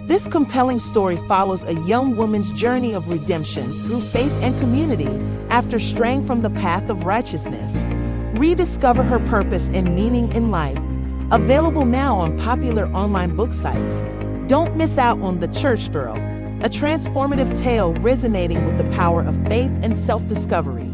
This compelling story follows a young woman's journey of redemption through faith and community after straying from the path of righteousness. Rediscover her purpose and meaning in life. Available now on popular online book sites. Don't miss out on The Church Girl, a transformative tale resonating with the power of faith and self-discovery.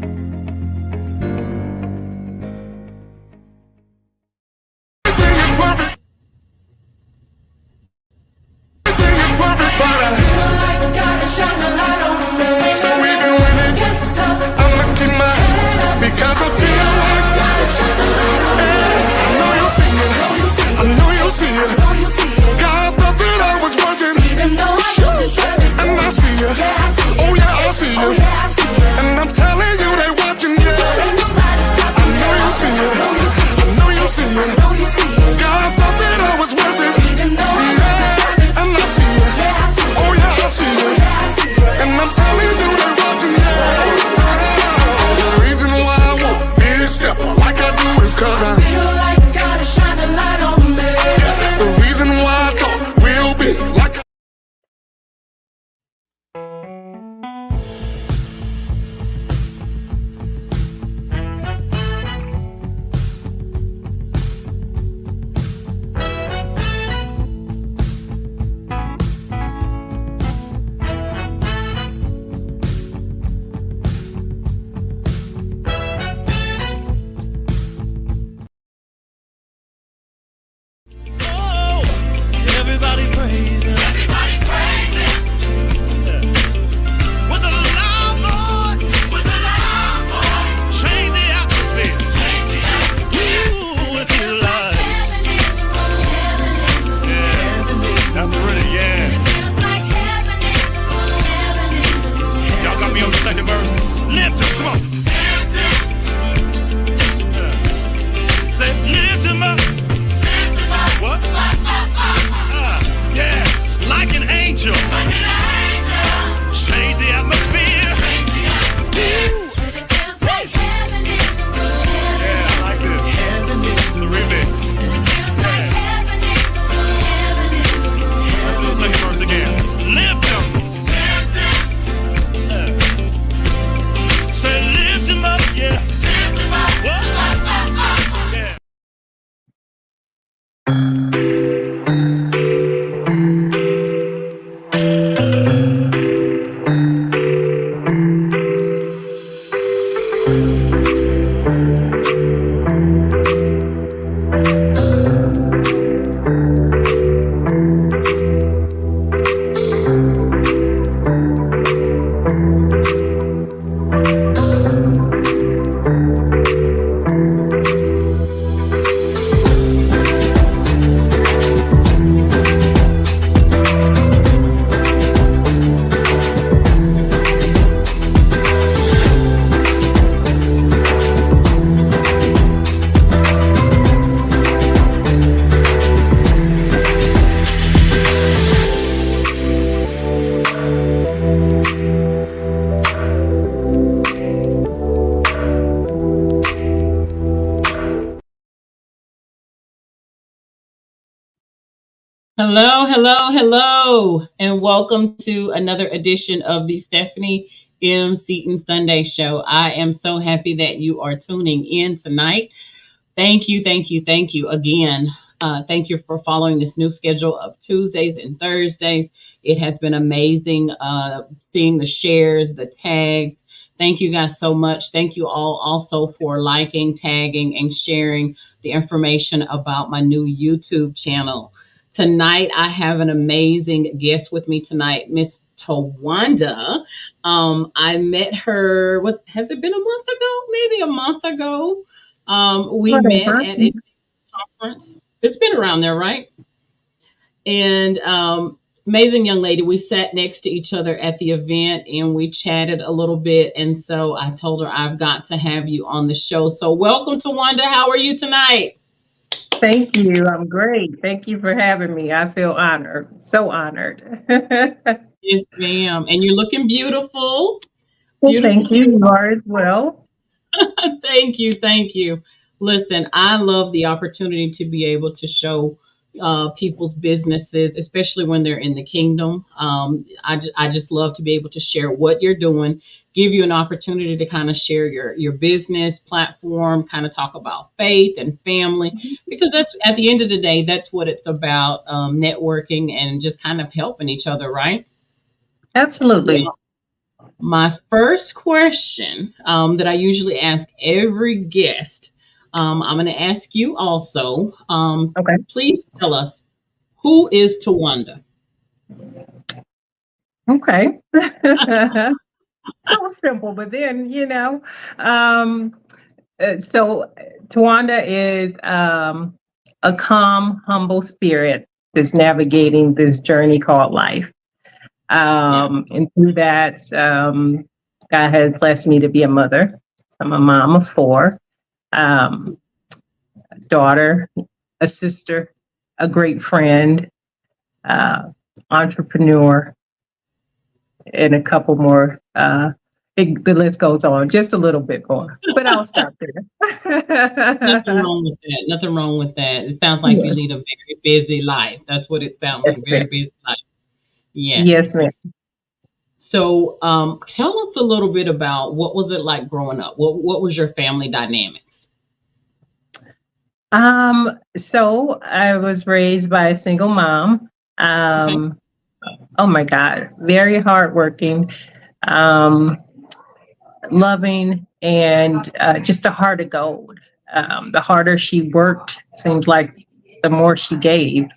Hello, and welcome to another edition of the Stephanie M. Seaton Sunday Show. I am so happy that you are tuning in tonight. Thank you again. Thank you for following this new schedule of Tuesdays and Thursdays. It has been amazing seeing the shares, the tags. Thank you guys so much. Thank you all also for liking, tagging, and sharing the information about my new YouTube channel. Tonight, I have an amazing guest with me tonight, Miss Tawanda. I met her, has it been a month ago? Maybe a month ago. We met at a conference. It's been around there, right? And amazing young lady. We sat next to each other at the event and we chatted a little bit. And so I told her, I've got to have you on the show. So welcome, Tawanda. How are you tonight? Thank you. I'm great. Thank you for having me. I feel honored. So honored. Yes, ma'am. And you're looking beautiful. Well, thank you. You are as well. Thank you. Listen, I love the opportunity to be able to show people's businesses, especially when they're in the kingdom. I just love to be able to share what you're doing, give you an opportunity to kind of share your business platform, kind of talk about faith and family, because that's at the end of the day, that's what it's about, networking and just kind of helping each other, right? Absolutely. My first question that I usually ask every guest, I'm going to ask you also. Okay. Please tell us, who is Tawanda? Okay. So simple, but then, so Tawanda is a calm, humble spirit that's navigating this journey called life. Yeah. And through that, God has blessed me to be a mother. I'm a mom of four, a daughter, a sister, a great friend, uh, entrepreneur, and a couple more. The list goes on just a little bit more, but I'll stop Nothing there. wrong with that. Nothing wrong with that. It sounds like you Yes, lead a very busy life. That's what it sounds like. yes, Very ma'am. busy life. Yes. Yes, ma'am. So, tell us a little bit about what was it like growing up? What was your family dynamics? So I was raised by a single mom. Okay. Oh my God, very hardworking, um, loving, and just a heart of gold. The harder she worked, seems like the more she gave.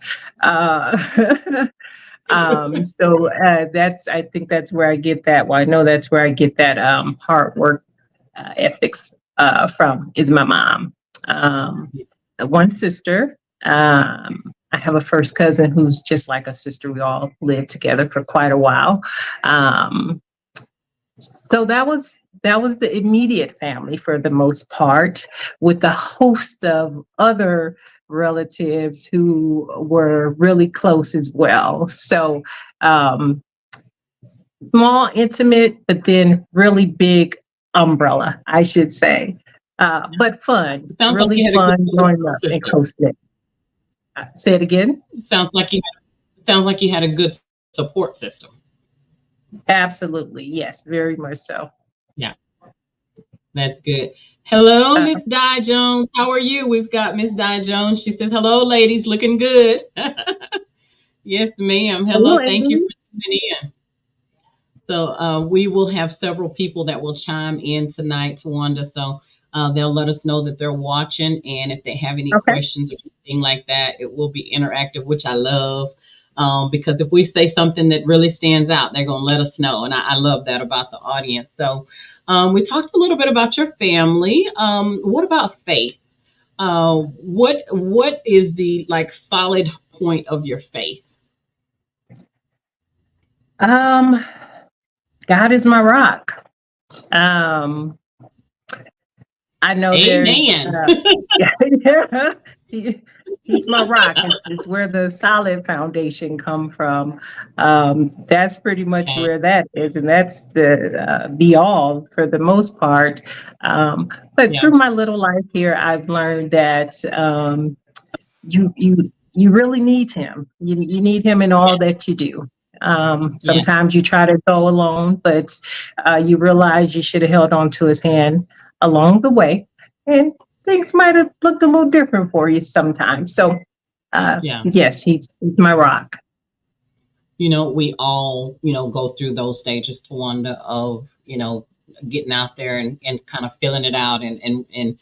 Uh, I think that's where I get that. Well, I know that's where I get that hard work ethics from is my mom. One sister. I have a first cousin who's just like a sister. We all lived together for quite a while. Um, so that was the immediate family for the most part, with a host of other relatives who were really close as well. So um, small, intimate, but then really big umbrella, I should say. But fun, Sounds like really you had a good fun growing support up and system. close knit. Say it again. Sounds like you had a good support system. Absolutely, yes, very much so. Yeah, that's good. Hello, Uh, Miss Di Jones. How are you? We've got Miss Di Jones. She says, "Hello, ladies, looking good." Yes, ma'am. hello, Hello. Thank you Amy. for tuning in. So we will have several people that will chime in tonight, Tawanda. So they'll let us know that they're watching, and if they have any Okay. questions or anything like that, it will be interactive, which I love. Because if we say something that really stands out, they're going to let us know, and I love that about the audience. So we talked a little bit about your family. What about faith? What is the like solid point of your faith? Um, God is my rock. Um, I know there's, Amen. yeah, he's my rock. It's where the solid foundation come from. That's pretty much Okay. where that is, and that's the be all for the most part. But Yeah. through my little life here, I've learned that you you you really need him. You need him in Yeah. all that you do. Yeah. Sometimes you try to go alone, but you realize you should have held on to his hand along the way, and things might have looked a little different for you sometimes. So, Yeah. yes, he's my rock. We all, go through those stages to wonder of, getting out there and kind of filling it out and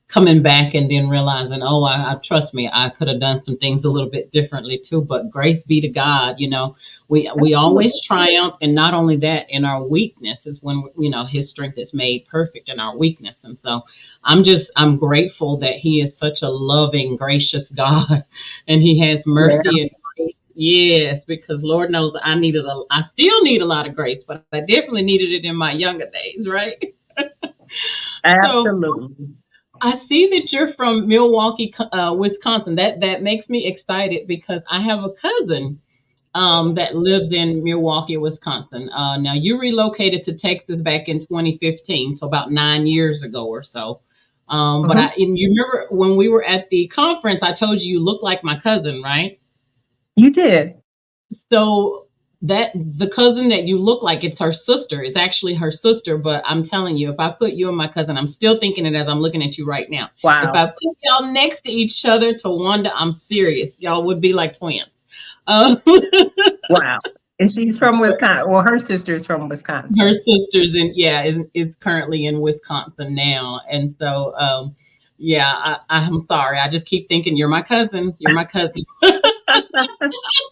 coming back and then realizing, oh, I trust me, I could have done some things a little bit differently too. But grace be to God, we Absolutely. always triumph. And not only that, in our weakness is when, his strength is made perfect in our weakness. And so I'm grateful that he is such a loving, gracious God and he has Yeah, mercy and grace. Yes, because Lord knows I still need a lot of grace, but I definitely needed it in my younger days, right? So absolutely. I see that you're from Milwaukee, Wisconsin. That makes me excited because I have a cousin that lives in Milwaukee, Wisconsin. Now you relocated to Texas back in 2015, so about 9 years ago or so. But and you remember when we were at the conference, I told you look like my cousin, right? You did. So that the cousin that you look like, it's her sister. It's actually her sister. But I'm telling you, if I put you and my cousin, I'm still thinking it as I'm looking at you right now. If Wow. I put y'all next to each other, Tawanda, I'm serious. Y'all would be like twins. Wow. And she's from Wisconsin. Well, her sister's from Wisconsin. Her sister's is currently in Wisconsin now, and so I'm sorry. I just keep thinking you're my cousin. You're my cousin.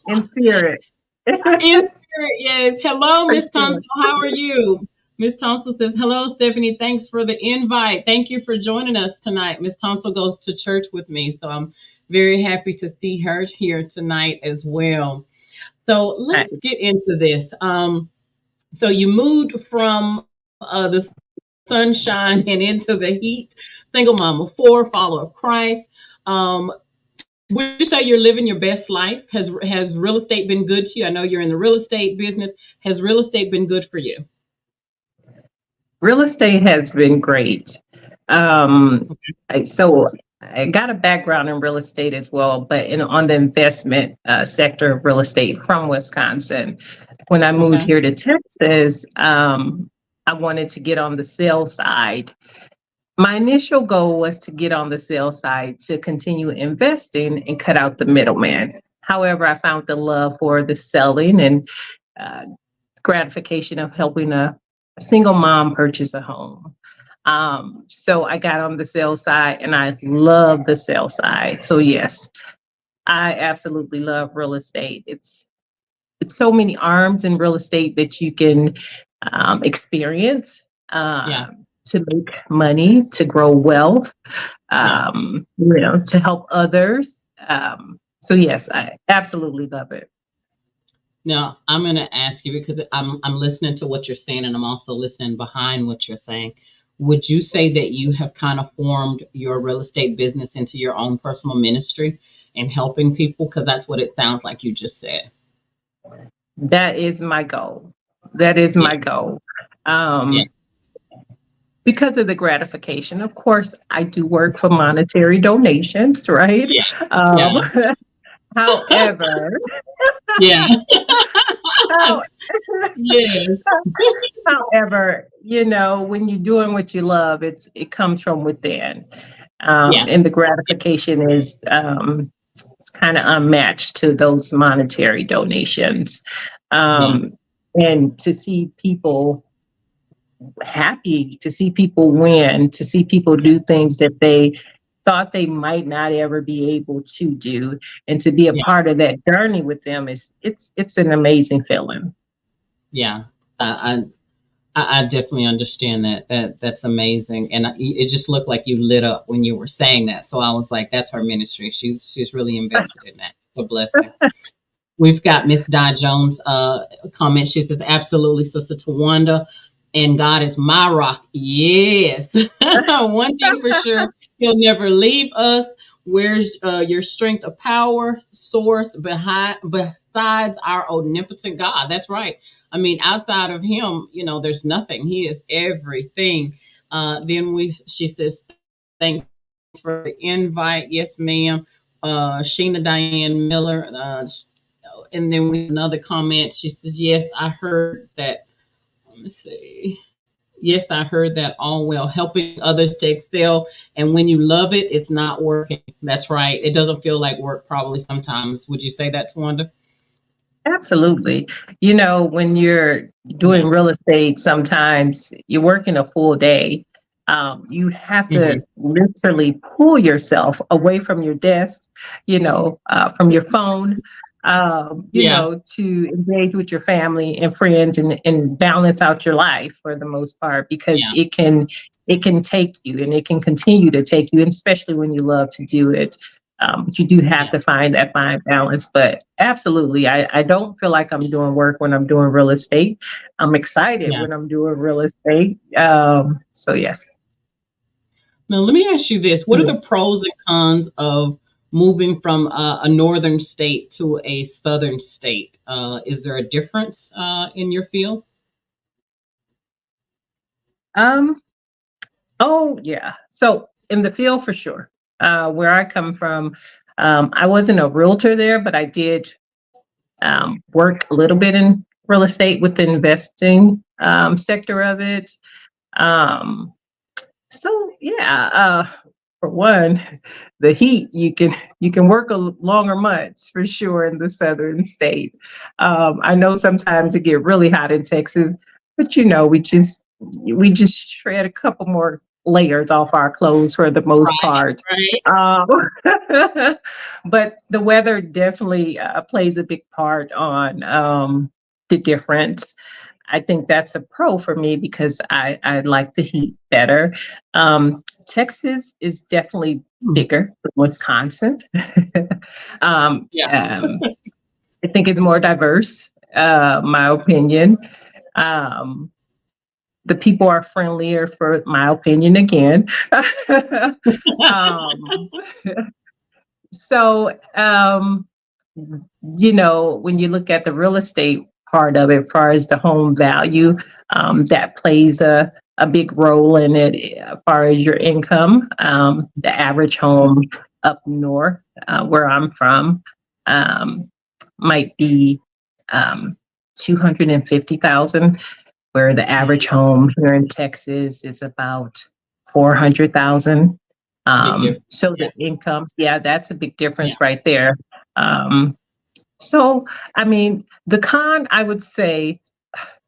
In spirit. In spirit, yes. Hello, Miss Thompson. How are you? Miss Thompson says, hello, Stephanie. Thanks for the invite. Thank you for joining us tonight. Miss Thompson goes to church with me, so I'm very happy to see her here tonight as well. So let's get into this. So you moved from the sunshine and into the heat, single mom of 4, follower of Christ. Would you say you're living your best life? Has real estate been good to you? I know you're in the real estate business. Has real estate been good for you? Real estate has been great. So I got a background in real estate as well, but on the investment sector of real estate from Wisconsin. When I moved here to Texas, I wanted to get on the sales side. My initial goal was to get on the sales side to continue investing and cut out the middleman. However, I found the love for the selling and gratification of helping a single mom purchase a home. So I got on the sales side and I love the sales side. So yes, I absolutely love real estate. It's so many arms in real estate that you can experience to make money, to grow wealth, to help others. So yes, I absolutely love it. Now, I'm going to ask you, because I'm listening to what you're saying, and I'm also listening behind what you're saying. Would you say that you have kind of formed your real estate business into your own personal ministry and helping people? Because that's what it sounds like you just said. That is my goal. That is my goal. Because of the gratification. Of course, I do work for monetary donations, right? However, yes. However, when you're doing what you love, it comes from within. And the gratification is it's kind of unmatched to those monetary donations. And to see people happy, to see people win, to see people do things that they thought they might not ever be able to do, and to be a part of that journey with them it's an amazing feeling. I definitely understand that. That's amazing, and it just looked like you lit up when you were saying that. So I was like, "That's her ministry. She's really invested in that. It's a blessing." We've got Miss Di Jones' comment. She says, "Absolutely, Sister Tawanda, and God is my rock." Yes, one thing for sure, He'll never leave us. Where's your strength of power source besides our omnipotent God? That's right. I mean, outside of Him, there's nothing. He is everything. She says, thanks for the invite. Yes, ma'am. Sheena Diane Miller. And then we have another comment. She says, yes, I heard that. Let me see. Yes, I heard that all well, helping others to excel. And when you love it, it's not working. That's right. It doesn't feel like work probably sometimes. Would you say that, Tawanda? Absolutely. When you're doing real estate, sometimes you're working a full day. You have to literally pull yourself away from your desk, from your phone, to engage with your family and friends and balance out your life for the most part, because it can take you and it can continue to take you, and especially when you love to do it. But you do have to find that fine balance. But absolutely, I don't feel like I'm doing work when I'm doing real estate. I'm excited when I'm doing real estate. So yes. Now, let me ask you this. What are the pros and cons of moving from a northern state to a southern state? Is there a difference in your field? Oh, yeah. So in the field for sure. Where I come from, I wasn't a realtor there, but I did work a little bit in real estate with the investing sector of it. Um, so yeah, for one, the heat you can work longer months for sure in the southern state. I know sometimes it get really hot in Texas, but we just shred a couple more layers off our clothes for the most Right, part. right. Um, but the weather definitely plays a big part on the difference. I think that's a pro for me because I like the heat better. Texas is definitely Hmm. bigger than Wisconsin. Yeah. I think it's more diverse, my opinion. Um, the people are friendlier, for my opinion, again. um, so, when you look at the real estate part of it, as far as the home value, that plays a big role in it as far as your income. The average home up north, where I'm from, um, might be 250,000, where the average home here in Texas is about 400,000. Big difference. So Yeah. the incomes, yeah, that's a big Yeah. difference right there. Um, so, I mean, the con I would say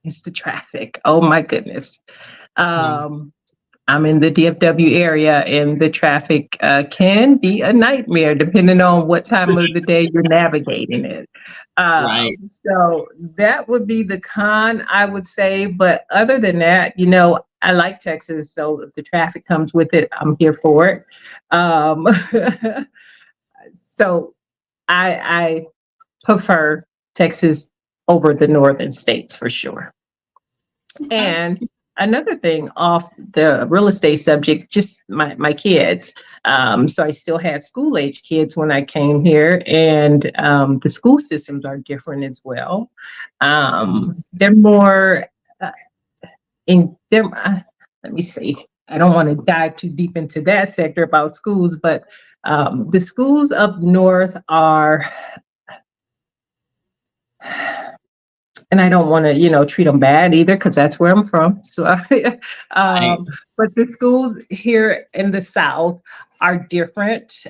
is the traffic. Oh my goodness. Yeah. Um, I'm in the DFW area, and the traffic can be a nightmare depending on what time of the day you're navigating it. Right. So that would be the con, I would say. But other than that, I like Texas, so if the traffic comes with it, I'm here for it. Um, so I prefer Texas over the northern states for sure. Okay. And another thing off the real estate subject, just my kids. So I still had school age kids when I came here, and the school systems are different as well. They're more in them. Let me see. I don't want to dive too deep into that sector about schools, but the schools up north are, and I don't want to, treat them bad either, because that's where I'm from. So, Right. but the schools here in the South are different.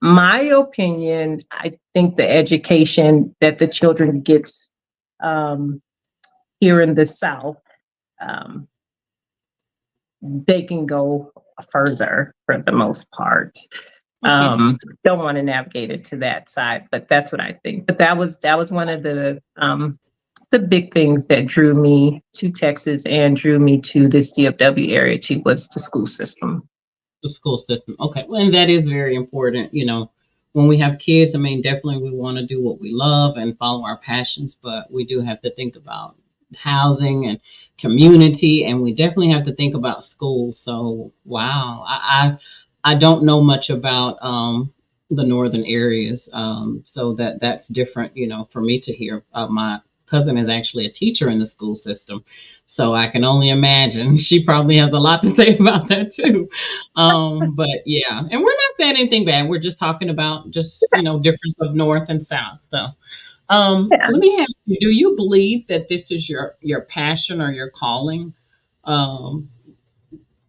My opinion, I think the education that the children gets um, here in the South, um, they can go further for the most part. Okay. Don't want to navigate it to that side, but that's what I think. But that was one of the big things that drew me to Texas and drew me to this DFW area too, was the school system. The school system. Okay. Well, and that is very important. When we have kids, I mean, definitely we want to do what we love and follow our passions, but we do have to think about housing and community, and we definitely have to think about school. So, wow. I don't know much about the northern areas. So that's different, for me to hear. My cousin is actually a teacher in the school system. So I can only imagine she probably has a lot to say about that too. But yeah, and we're not saying anything bad. We're just talking about just, difference of North and South. So Yeah, let me ask you, do you believe that this is your passion or your calling? Um,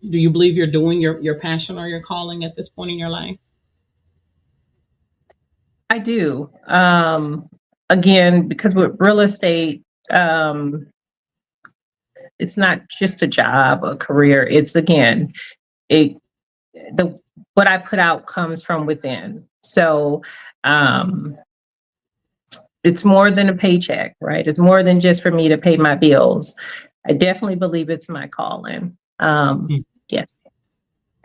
do you believe you're doing your passion or your calling at this point in your life? I do. Again, because with real estate, it's not just a job, a career. It's, again, it the what I put out comes from within. So um, it's more than a paycheck, right? It's more than just for me to pay my bills. I definitely believe it's my calling. Yes,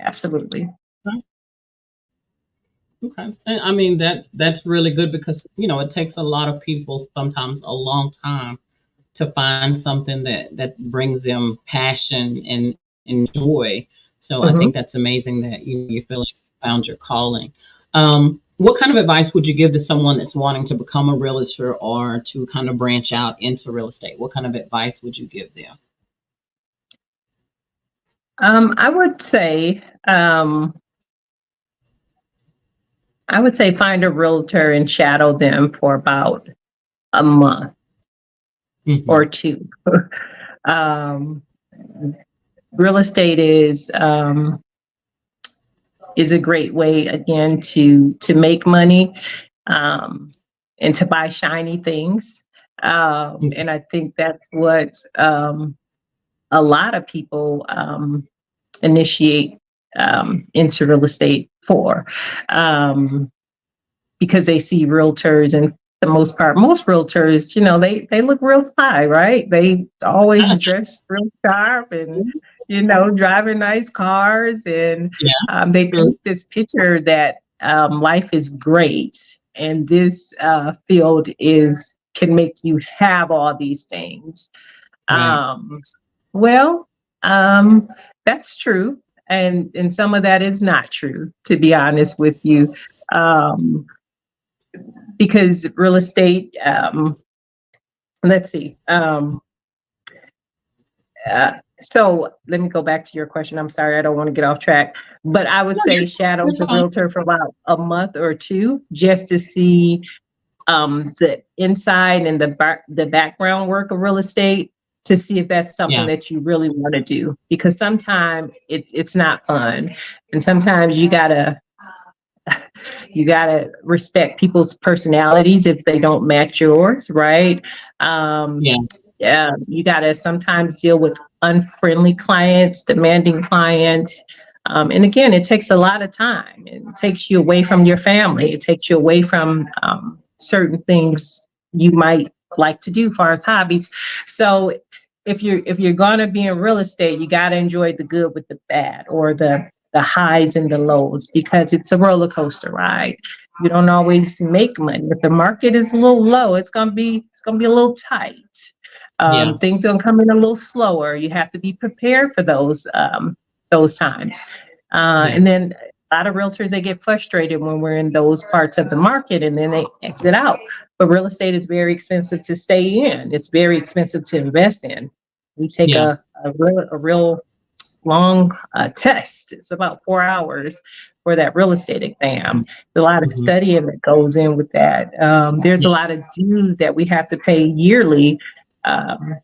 absolutely. Okay. And I mean that's really good because it takes a lot of people sometimes a long time to find something that brings them passion and joy. So I Mhm. think that's amazing that you feel like you found your calling. What kind of advice would you give to someone that's wanting to become a realtor or to kind of branch out into real estate? What kind of advice would you give them? I would say I would say find a realtor and shadow them for about a month or two. Real estate is a great way, again, to make money, and to buy shiny things. And I think that's what a lot of people initiate into real estate for, because they see realtors, and the most part, most realtors, they look real fly, right? They always dress real sharp and, driving nice cars, and they paint this picture that life is great, and this field can make you have all these things. Right. Well, that's true. And some of that is not true, to be honest with you. Because real estate, let's see. So let me go back to your question. I'm sorry, I don't want to get off track. But I would say shadow the realtor for about a month or two, just to see the inside and the background work of real estate, to see if that's something that you really want to do. Because sometimes it's not fun, and sometimes you gotta respect people's personalities if they don't match yours, right? You gotta sometimes deal with unfriendly clients, demanding clients. And again, it takes a lot of time. It takes you away from your family. It takes you away from certain things you might like to do as far as hobbies. So if you're gonna be in real estate, you gotta enjoy the good with the bad, or the highs and the lows, because it's a roller coaster ride. You don't always make money. If the market is a little low, it's gonna be a little tight. Things gonna come in a little slower. You have to be prepared for those times. And then a lot of realtors, they get frustrated when we're in those parts of the market, and then they exit out. But real estate is very expensive to stay in. It's very expensive to invest in. We take a real long test. It's about 4 hours for that real estate exam. There's a lot of studying that goes in with that. There's a lot of dues that we have to pay yearly.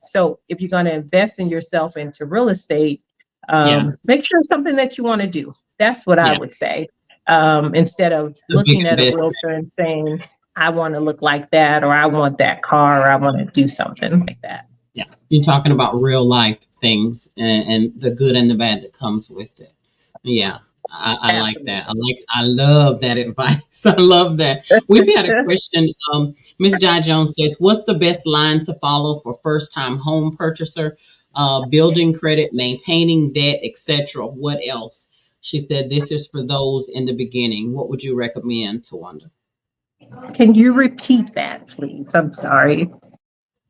So if you're going to invest in yourself into real estate, make sure it's something that you want to do. That's what I would say. Instead of looking at a realtor and saying, I want to look like that, or I want that car, or I want to do something like that. Yeah, you're talking about real life things, and the good and the bad that comes with it. Yeah, I like that. I love that advice. I love that. We've had a question. Ms. Jai Jones says, what's the best line to follow for first-time home purchaser? Building credit, maintaining debt, etc. What else? She said, this is for those in the beginning. What would you recommend, Tawanda? Can you repeat that, please? I'm sorry.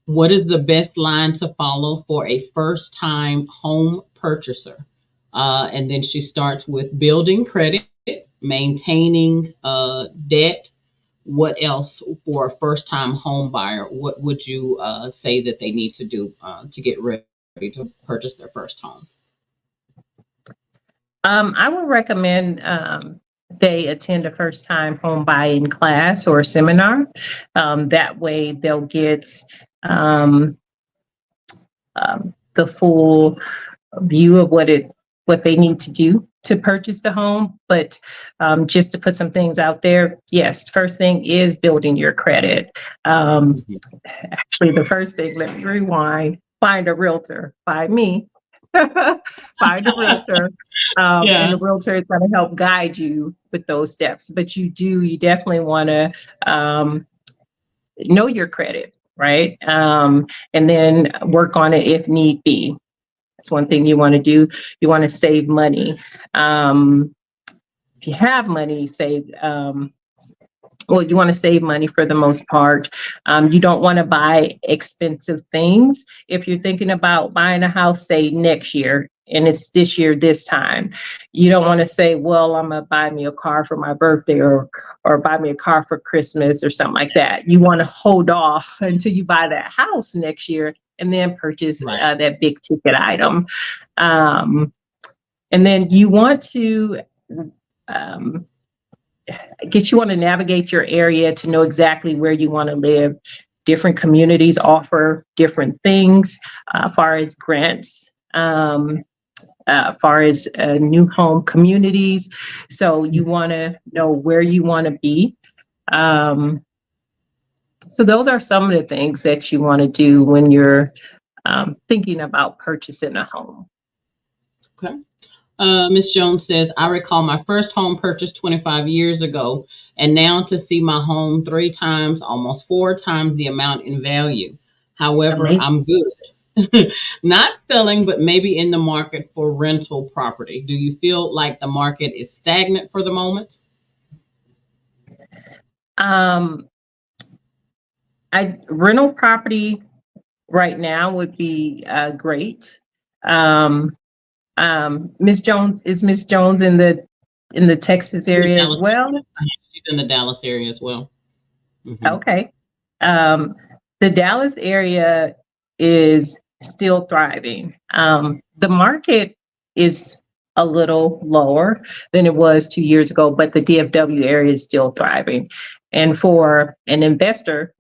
What is the best line to follow for a first-time home purchaser? And then she starts with building credit, maintaining debt. What else for a first-time home buyer? What would you say that they need to do to get ready to purchase their first home? I would recommend they attend a first-time home buying class or a seminar. That way they'll get the full view of what they need to do to purchase the home. But just to put some things out there, yes, first thing is building your credit. Actually, the first thing, let me rewind, find a realtor, find me. Find a realtor, and the realtor is going to help guide you with those steps. But you definitely want to know your credit, right? And then work on it if need be. That's one thing you want to do. You want to save money. If you have money, save. You want to save money for the most part. You don't want to buy expensive things. If you're thinking about buying a house, say next year, and it's this year, this time, you don't want to say, well, I'm going to buy me a car for my birthday, or buy me a car for Christmas or something like that. You want to hold off until you buy that house next year, and then purchase that big ticket item. And And then you want to, I guess you want to navigate your area to know exactly where you want to live. Different communities offer different things, far as grants, far as new home communities. So you want to know where you want to be. So those are some of the things that you want to do when you're thinking about purchasing a home. Okay. Ms. Jones says, I recall my first home purchase 25 years ago, and now to see my home 3 times, almost 4 times the amount in value. However, Amazing. I'm good. Not selling, but maybe in the market for rental property. Do you feel like the market is stagnant for the moment? Rental property right now would be great. Ms. Jones, is Ms. Jones in the Texas area as well? She's in the Dallas area as well. Mm-hmm. Okay. The Dallas area is still thriving. The market is a little lower than it was 2 years ago, but the DFW area is still thriving. And for an investor,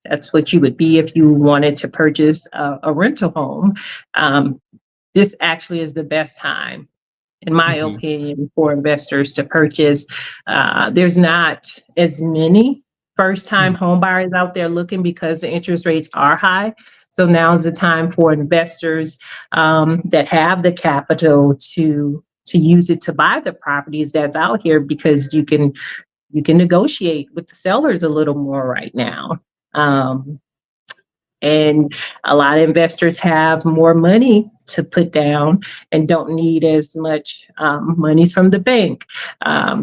that's what you would be if you wanted to purchase a rental home. This actually is the best time, in my opinion, for investors to purchase. There's not as many first-time home buyers out there looking because the interest rates are high. So now is the time for investors that have the capital to use it to buy the properties that's out here, because you can negotiate with the sellers a little more right now. And a lot of investors have more money to put down and don't need as much monies from the bank.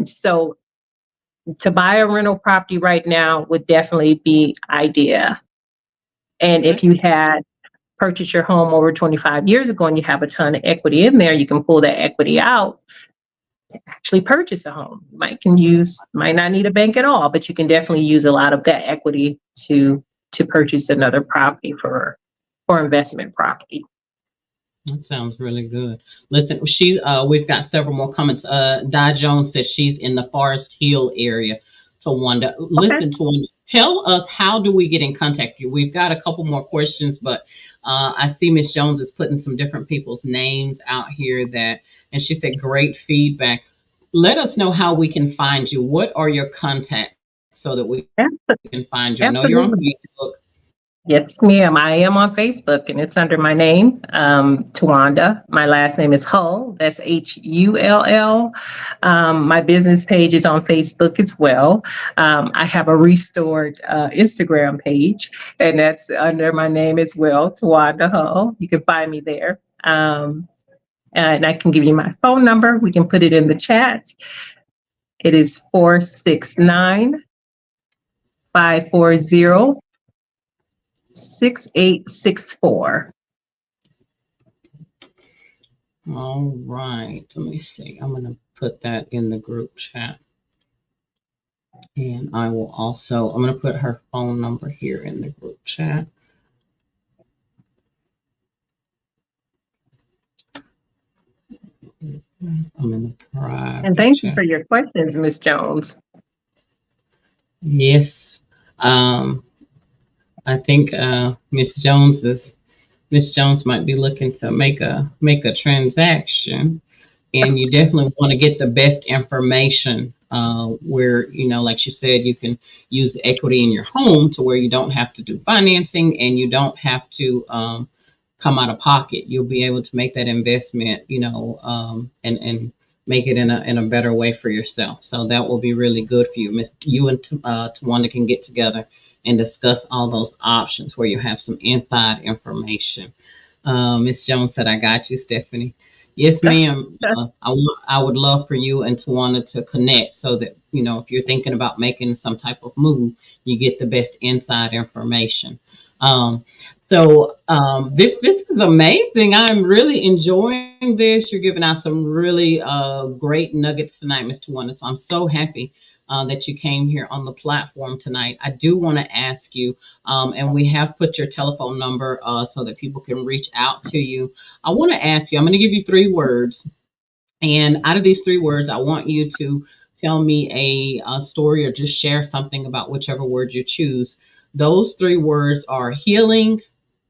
So to buy a rental property right now would definitely be idea. And if you had purchased your home over 25 years ago and you have a ton of equity in there, you can pull that equity out to actually purchase a home. Might not need a bank at all, but you can definitely use a lot of that equity to purchase another property for investment property. That sounds really good. Listen, we've got several more comments. Di Jones says she's in the Forest Hill area. Tawanda, listen, Tawanda, tell us, how do we get in contact with you? We've got a couple more questions, but I see Miss Jones is putting some different people's names out here and she said, great feedback. Let us know how we can find you. What are your contacts so that we can find you? I know you're on Facebook. Yes, ma'am. I am on Facebook, and it's under my name, Tawanda. My last name is Hull. That's Hull. My business page is on Facebook as well. I have a restored Instagram page, and that's under my name as well, Tawanda Hull. You can find me there. And I can give you my phone number. We can put it in the chat. It is 469-540-6864. All right. Let me see. I'm going to put that in the group chat. And I'm going to put her phone number here in the group chat. I'm in the private. And thank you for your questions, Ms. Jones. Yes. I think Miss Jones might be looking to make a transaction, and you definitely want to get the best information where, like she said, you can use the equity in your home to where you don't have to do financing and you don't have to come out of pocket. You'll be able to make that investment, and make it in a better way for yourself. So that will be really good for you. You and Tawanda can get together and discuss all those options where you have some inside information. Miss Jones said, I got you, Stephanie. Yes, ma'am. I would love for you and Tawanda to connect so that, if you're thinking about making some type of move, you get the best inside information. So this is amazing. I'm really enjoying this. You're giving out some really great nuggets tonight, Ms. Tawanda. So I'm so happy that you came here on the platform tonight. I do want to ask you, and we have put your telephone number so that people can reach out to you. I want to ask you, I'm going to give you 3 words. And out of these three words, I want you to tell me a story or just share something about whichever word you choose. Those three words are healing,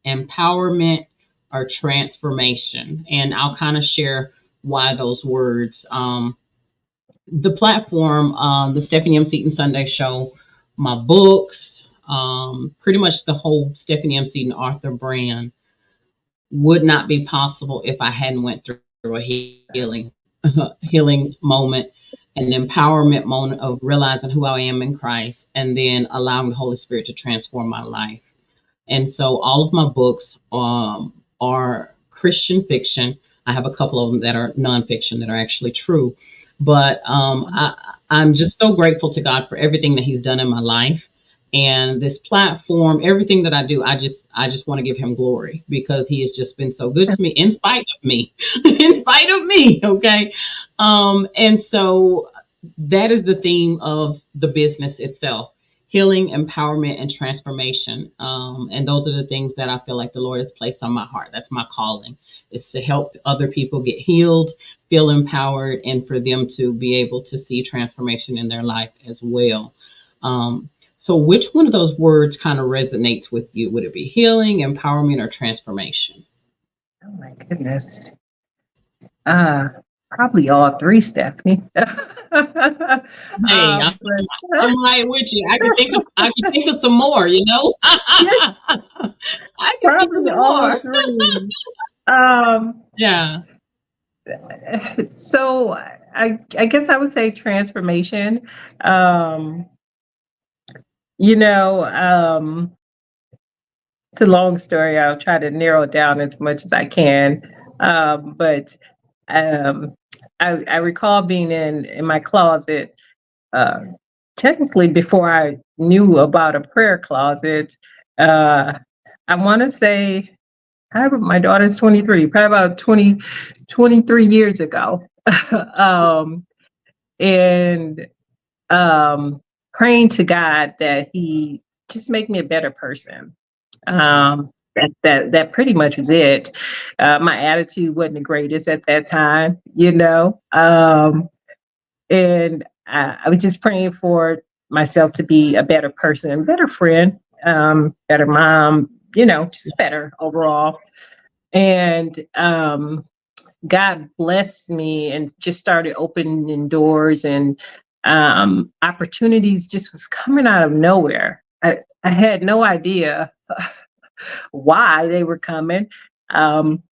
empowerment, or transformation. And I'll kind of share why those words. The platform, the Stephanie M. Seaton Sunday Show, my books, pretty much the whole Stephanie M. Seaton author brand would not be possible if I hadn't went through a healing healing moment, an empowerment moment of realizing who I am in Christ, and then allowing the Holy Spirit to transform my life. And so all of my books are Christian fiction. I have a couple of them that are nonfiction that are actually true. But I'm just so grateful to God for everything that He's done in my life. And this platform, everything that I do, I just want to give Him glory because He has just been so good to me in spite of me, in spite of me. Okay. And so that is the theme of the business itself: healing, empowerment, and transformation. And those are the things that I feel like the Lord has placed on my heart. That's my calling, is to help other people get healed, feel empowered, and for them to be able to see transformation in their life as well. So which one of those words kind of resonates with you? Would it be healing, empowerment, or transformation? Oh my goodness. Probably all three, Stephanie. Hey, I'm right with you. I can think of some more, you know. I can think of Probably some all more. three. Um, Yeah. so I guess I would say transformation. Um, you know, it's a long story. I'll try to narrow it down as much as I can. But um, I recall being in my closet, uh, technically before I knew about a prayer closet. I want to say, my daughter's 23, probably about 23 years ago. um, and praying to God that He just make me a better person. That pretty much was it. My attitude wasn't the greatest at that time, you know. And I was just praying for myself to be a better person, better friend, better mom, you know, just better overall. And God blessed me and just started opening doors, and opportunities just was coming out of nowhere. I had no idea why they were coming. Um,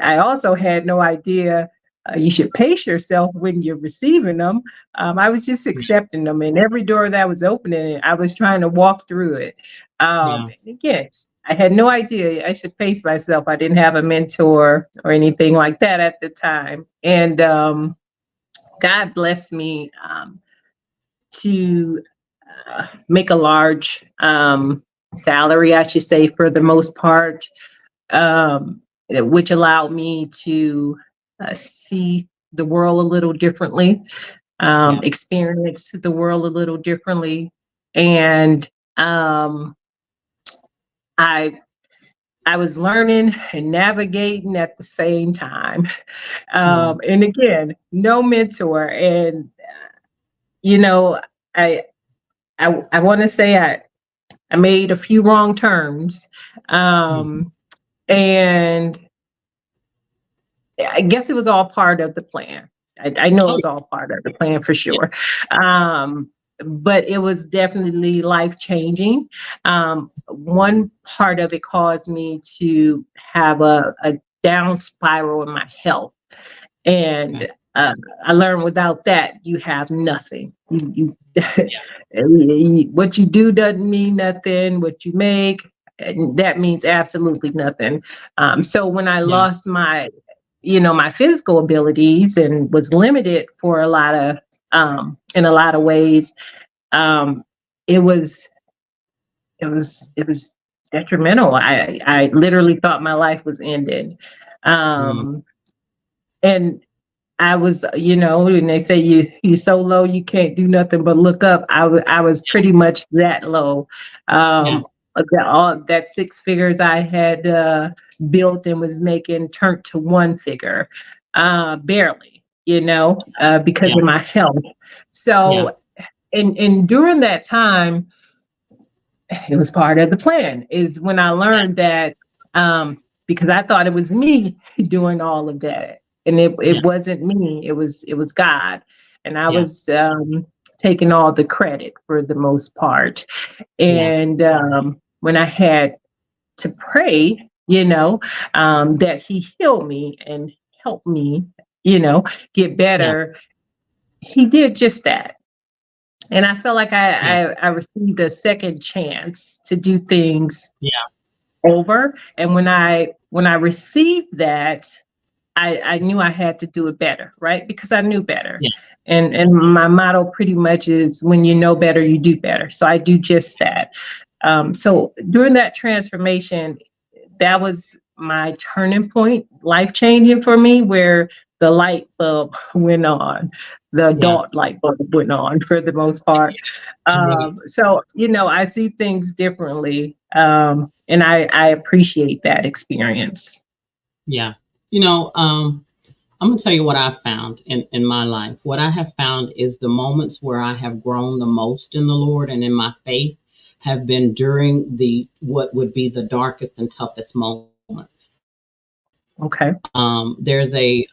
I also had no idea you should pace yourself when you're receiving them. I was just accepting them, and every door that was opening, I was trying to walk through it. Yeah. And again, I had no idea I should pace myself. I didn't have a mentor or anything like that at the time. And God blessed me to make a large salary, I should say, for the most part, which allowed me to see the world a little differently, experience the world a little differently. And I was learning and navigating at the same time. And again, no mentor. And, you know, I want to say I made a few wrong turns. And I guess it was all part of the plan. I know it was all part of the plan for sure. But it was definitely life changing. One part of it caused me to have a down spiral in my health. And I learned without that, you have nothing. What you do doesn't mean nothing. What you make, that means absolutely nothing. So when I lost my physical abilities and was limited for a lot of, in a lot of ways, it was detrimental. I literally thought my life was ended. And I was, and they say you so low you can't do nothing but look up. I was pretty much that low. All that six figures I had built and was making turned to one figure, barely. because Yeah. of my health. Yeah. So, and during that time, it was part of the plan, is when I Yeah. learned that, because I thought it was me doing all of that. And Yeah. it wasn't me, it was God. And I Yeah. was taking all the credit for the most part. Yeah. And when I had to pray, that he healed me and help me, get Yeah. better, he did just that. And I felt like Yeah. I received a second chance to do things Yeah. over. And when I received that, I knew I had to do it better, right? Because I knew better. Yeah. And my motto pretty much is, when you know better, you do better. So I do just that. So during that transformation, that was my turning point, life changing for me, where the light bulb went on, the Yeah. adult light bulb went on for the most part. Yeah. So, I see things differently. And I appreciate that experience. Yeah. You know, I'm gonna tell you what I've found in my life. What I have found is the moments where I have grown the most in the Lord and in my faith have been during the what would be the darkest and toughest moments. Okay. There's a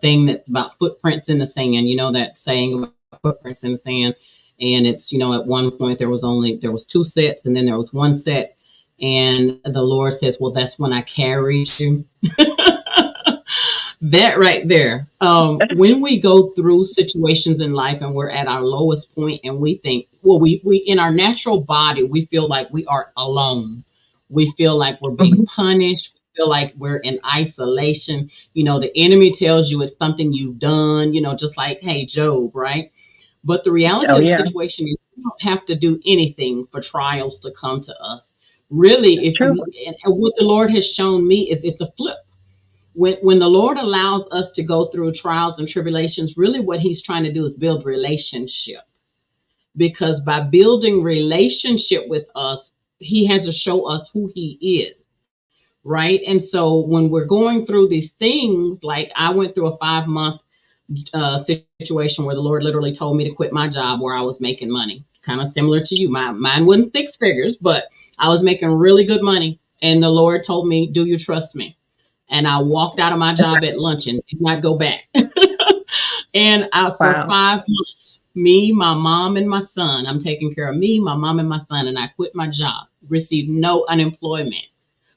thing that's about footprints in the sand. You know that saying about footprints in the sand, and it's at one point there was two sets, and then there was one set, and the Lord says, "Well, that's when I carried you." That right there. When we go through situations in life and we're at our lowest point and we think, well, we in our natural body, we feel like we are alone. We feel like we're being Mhm. punished. We feel like we're in isolation. The enemy tells you it's something you've done, just like, hey, Job, right? But the reality Oh of the yeah, situation is we don't have to do anything for trials to come to us. Really, that's true. and what the Lord has shown me is it's a flip. When the Lord allows us to go through trials and tribulations, really what he's trying to do is build relationship. Because by building relationship with us, he has to show us who he is. Right. And so when we're going through these things, like I went through a 5 month situation where the Lord literally told me to quit my job where I was making money, kind of similar to you. Mine wasn't six figures, but I was making really good money. And the Lord told me, do you trust me? And I walked out of my job at lunch and did not go back. And for Wow. 5 months, me, my mom, and my son, I'm taking care of me, my mom, and my son, and I quit my job, received no unemployment.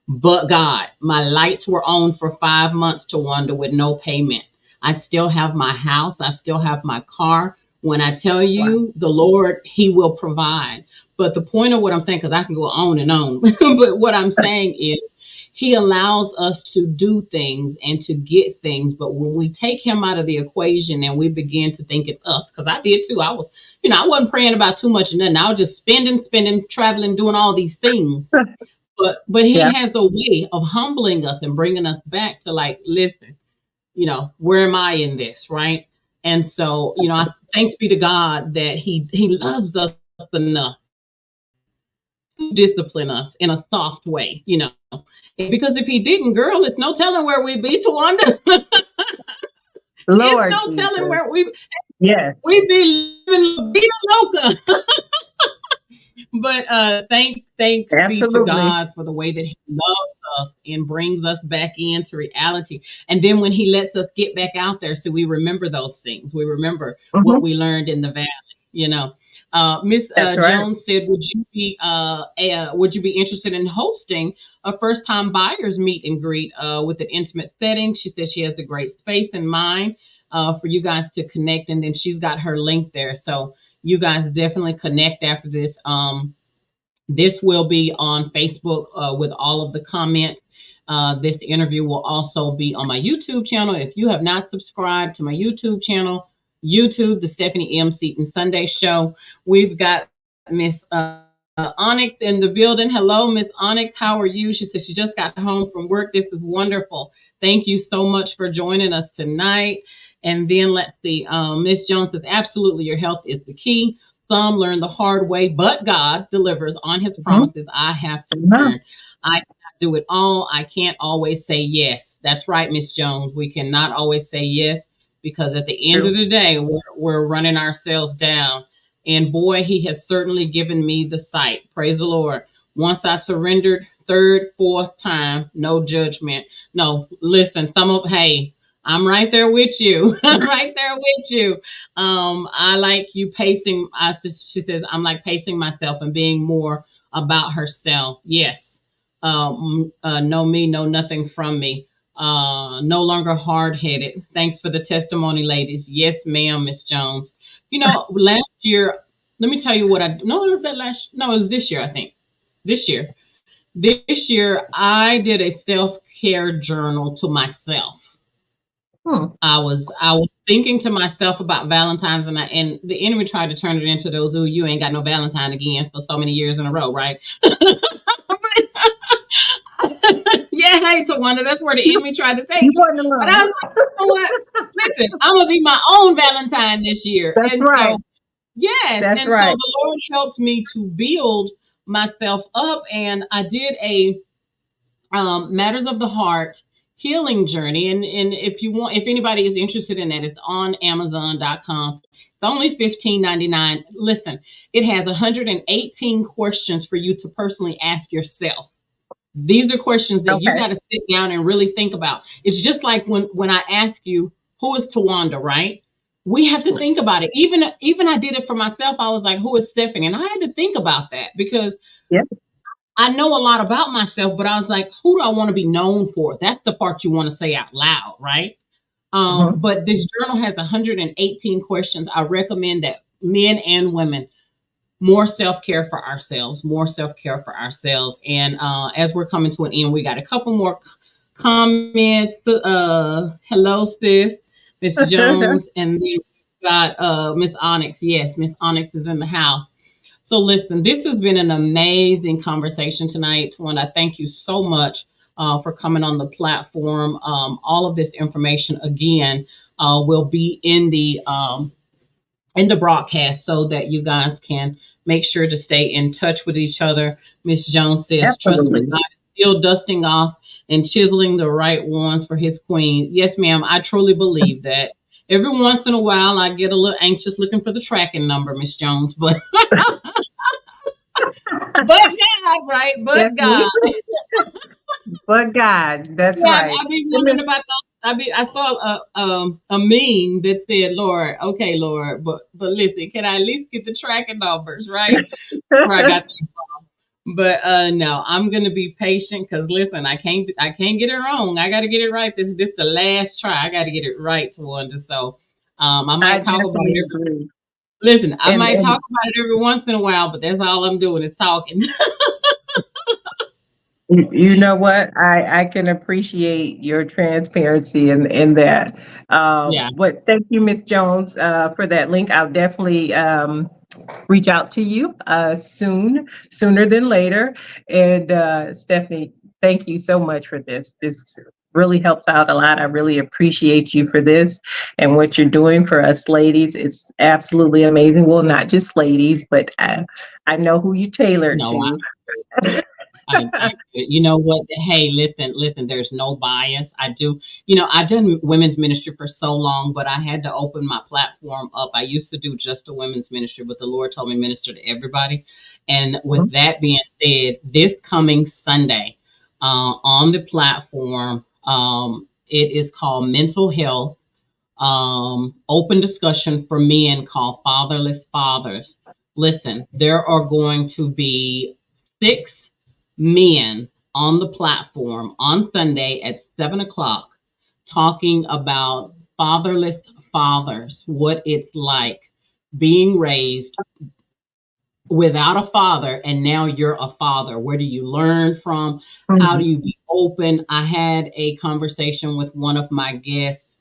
But God, my lights were on for 5 months, Tawanda, with no payment. I still have my house. I still have my car. When I tell Wow. you the Lord, he will provide. But the point of what I'm saying, because I can go on and on, but what I'm saying is he allows us to do things and to get things. But when we take him out of the equation and we begin to think it's us, because I did too. I wasn't praying about too much and nothing. I was just spending, traveling, doing all these things. But he Yeah. has a way of humbling us and bringing us back to like, listen, where am I in this, right? And so, thanks be to God that he loves us enough to discipline us in a soft way. Because if he didn't, girl, it's no telling where we'd be, Tawanda. It's Lord no telling Jesus. where Yes. we'd be living La Vida Loca. But thanks be to Absolutely. God for the way that he loves us and brings us back into reality. And then when he lets us get back out there, so we remember those things. We remember what Hmm. we learned in the valley, you know. Miss That's right. Jones said, would you be interested in hosting a first time buyers meet and greet with an intimate setting? She said she has a great space in mind for you guys to connect, and then she's got her link there. So you guys definitely connect after this. This will be on Facebook with all of the comments. This interview will also be on my YouTube channel. If you have not subscribed to my YouTube channel, YouTube, the Stephanie M. Seaton Sunday Show, we've got Miss Onyx in the building. Hello, Miss Onyx. How are you? She said she just got home from work. This is wonderful. Thank you so much for joining us tonight. And then let's see. Miss Jones says, absolutely, your health is the key. Some learn the hard way, but God delivers on his Hmm. promises. I have to Uh-huh. learn. I have do it all. I can't always say yes. That's right, Miss Jones. We cannot always say yes, because at the end of the day, we're running ourselves down. And boy, he has certainly given me the sight. Praise the Lord. Once I surrendered, third, fourth time, no judgment. No, listen, hey, I'm right there with you. I'm right there with you. I like you pacing. She says, I'm like pacing myself and being more about herself. Yes. Know me, know nothing from me. No longer hard-headed. Thanks for the testimony, ladies. Yes, ma'am, Miss Jones. Last year, let me tell you what it was this year, I think. This year, I did a self-care journal to myself. I was thinking to myself about Valentine's, and the enemy tried to turn it into those, "Ooh, you ain't got no Valentine again," for so many years in a row, right? Yeah, hey, Tawanda, that's where the enemy tried to take me. But I was like, you know what? Listen, I'm gonna be my own Valentine this year. That's right. So, yes, that's and right. So the Lord helped me to build myself up, and I did a Matters of the Heart healing journey. And if anybody is interested in that, it's on Amazon.com. It's only $15.99. Listen, it has 118 questions for you to personally ask yourself. These are questions that you got to sit down and really think about. It's just like when I ask you, who is Tawanda, right? We have to think about it. Even I did it for myself. I was like, who is Stephanie? And I had to think about that, because I know a lot about myself, but I was like, who do I want to be known for? That's the part you want to say out loud, right? But this journal has 118 questions. I recommend that men and women, more self-care for ourselves. And as we're coming to an end, we got a couple more comments. Hello, sis, Miss Jones, and then we got Miss Onyx. Yes, Miss Onyx is in the house. So listen, this has been an amazing conversation tonight. Tawanda, thank you so much for coming on the platform. All of this information, again, will be in the broadcast, so that you guys can make sure to stay in touch with each other. Miss Jones says, trust me, God is still dusting off and chiseling the right ones for his queen. Yes, ma'am, I truly believe that. Every once in a while, I get a little anxious looking for the tracking number, Miss Jones, but but God, right? But God. But God, that's right. I be wondering about those. I saw a meme that said, "Lord, okay, Lord, but listen, can I at least get the tracking numbers, right?" Where I got that from. But no, I'm gonna be patient, because listen, I can't get it wrong. I got to get it right. This is just the last try. I got to get it right, Tawanda. So I might talk about it. Listen, I might talk about it every once in a while, but that's all I'm doing is talking. You know what? I can appreciate your transparency in that. But thank you, Miss Jones, for that link. I'll definitely reach out to you sooner than later. And Stephanie, thank you so much for this. This really helps out a lot. I really appreciate you for this and what you're doing for us ladies. It's absolutely amazing. Well, not just ladies, but I know who you tailored to. You know what? Hey, listen, there's no bias. I've done women's ministry for so long, but I had to open my platform up. I used to do just a women's ministry, but the Lord told me minister to everybody. And with that being said, this coming Sunday on the platform, it is called Mental Health, open discussion for men, called Fatherless Fathers. Listen, there are going to be 6 men on the platform on Sunday at 7:00 talking about fatherless fathers, what it's like being raised without a father, and now you're a father. Where do you learn from? How do you be open? I had a conversation with one of my guests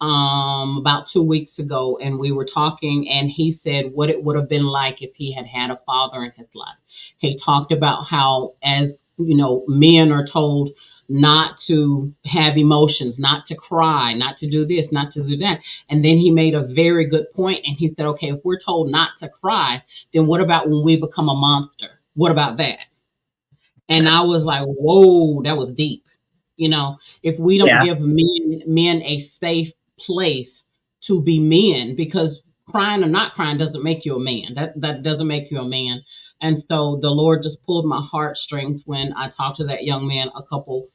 about 2 weeks ago, and we were talking, and he said what it would have been like if he had had a father in his life. He talked about how, as men are told not to have emotions, not to cry, not to do this, not to do that. And then he made a very good point, and he said, okay, if we're told not to cry, then what about when we become a monster? What about that? And I was like, whoa, that was deep. You know, if we don't Yeah. give men a safe place to be men, because crying or not crying doesn't make you a man. That doesn't make you a man. And so the Lord just pulled my heartstrings when I talked to that young man a couple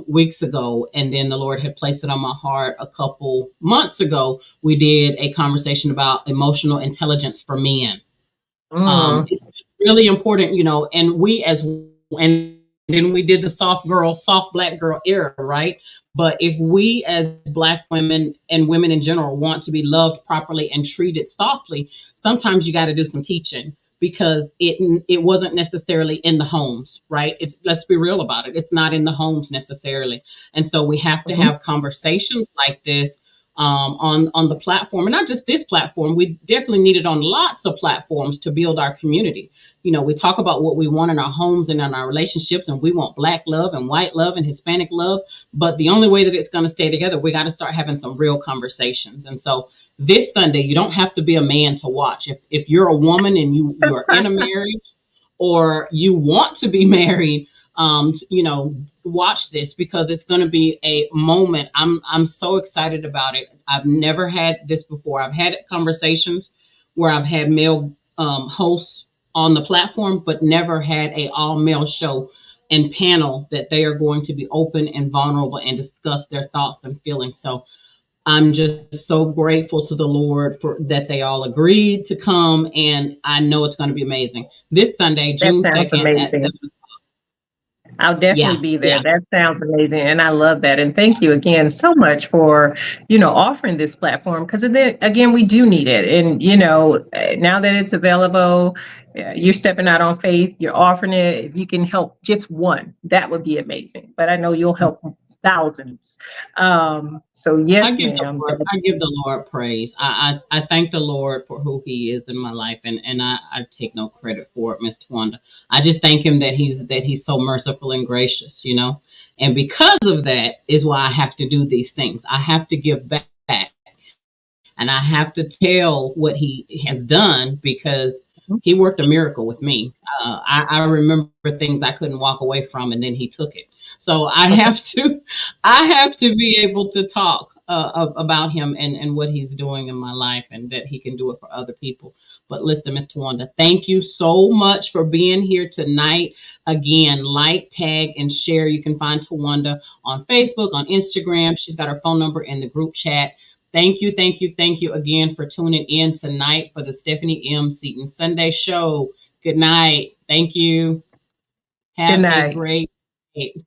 weeks ago, and then the Lord had placed it on my heart a couple months ago. We did a conversation about emotional intelligence for men. Mm. It's really important, you know, and we as and then we did the soft black girl era, right? But if we as black women and women in general want to be loved properly and treated softly, sometimes you got to do some teaching because it wasn't necessarily in the homes, right? It's, let's be real about it. It's not in the homes necessarily. And so we have to Mhm. have conversations like this on the platform, and not just this platform. We definitely need it on lots of platforms to build our community. You know, we talk about what we want in our homes and in our relationships, and we want black love and white love and Hispanic love. But the only way that it's going to stay together, we got to start having some real conversations. And so this Sunday, you don't have to be a man to watch. If you're a woman and you're in a marriage or you want to be married, you know, watch this because it's going to be a moment. I'm so excited about it. I've never had this before. I've had conversations where I've had male hosts on the platform, but never had a all male show and panel that they are going to be open and vulnerable and discuss their thoughts and feelings. So I'm just so grateful to the Lord for that they all agreed to come, and I know it's going to be amazing. This Sunday, That June sounds 2nd at amazing. 7. I'll definitely Yeah, be there. yeah. That sounds amazing. And I love that. And thank you again so much for, offering this platform because then again, we do need it. And, now that it's available, you're stepping out on faith, you're offering it. If you can help just one, that would be amazing. But I know you'll help thousands. So I yes, give the ma'am. Lord, I give the Lord praise. I thank the Lord for who He is in my life, and I take no credit for it, Miss Tawanda. I just thank Him that He's so merciful and gracious, you know. And because of that is why I have to do these things. I have to give back, and I have to tell what He has done because He worked a miracle with me. I remember things I couldn't walk away from, and then He took it. So I have to be able to talk about Him and what He's doing in my life, and that He can do it for other people. But listen, Miss Tawanda, thank you so much for being here tonight. Again, like, tag, and share. You can find Tawanda on Facebook, on Instagram. She's got her phone number in the group chat. Thank you, thank you, thank you again for tuning in tonight for the Stephanie M. Seaton Sunday Show. Good night. Thank you. Good Have a night. great day.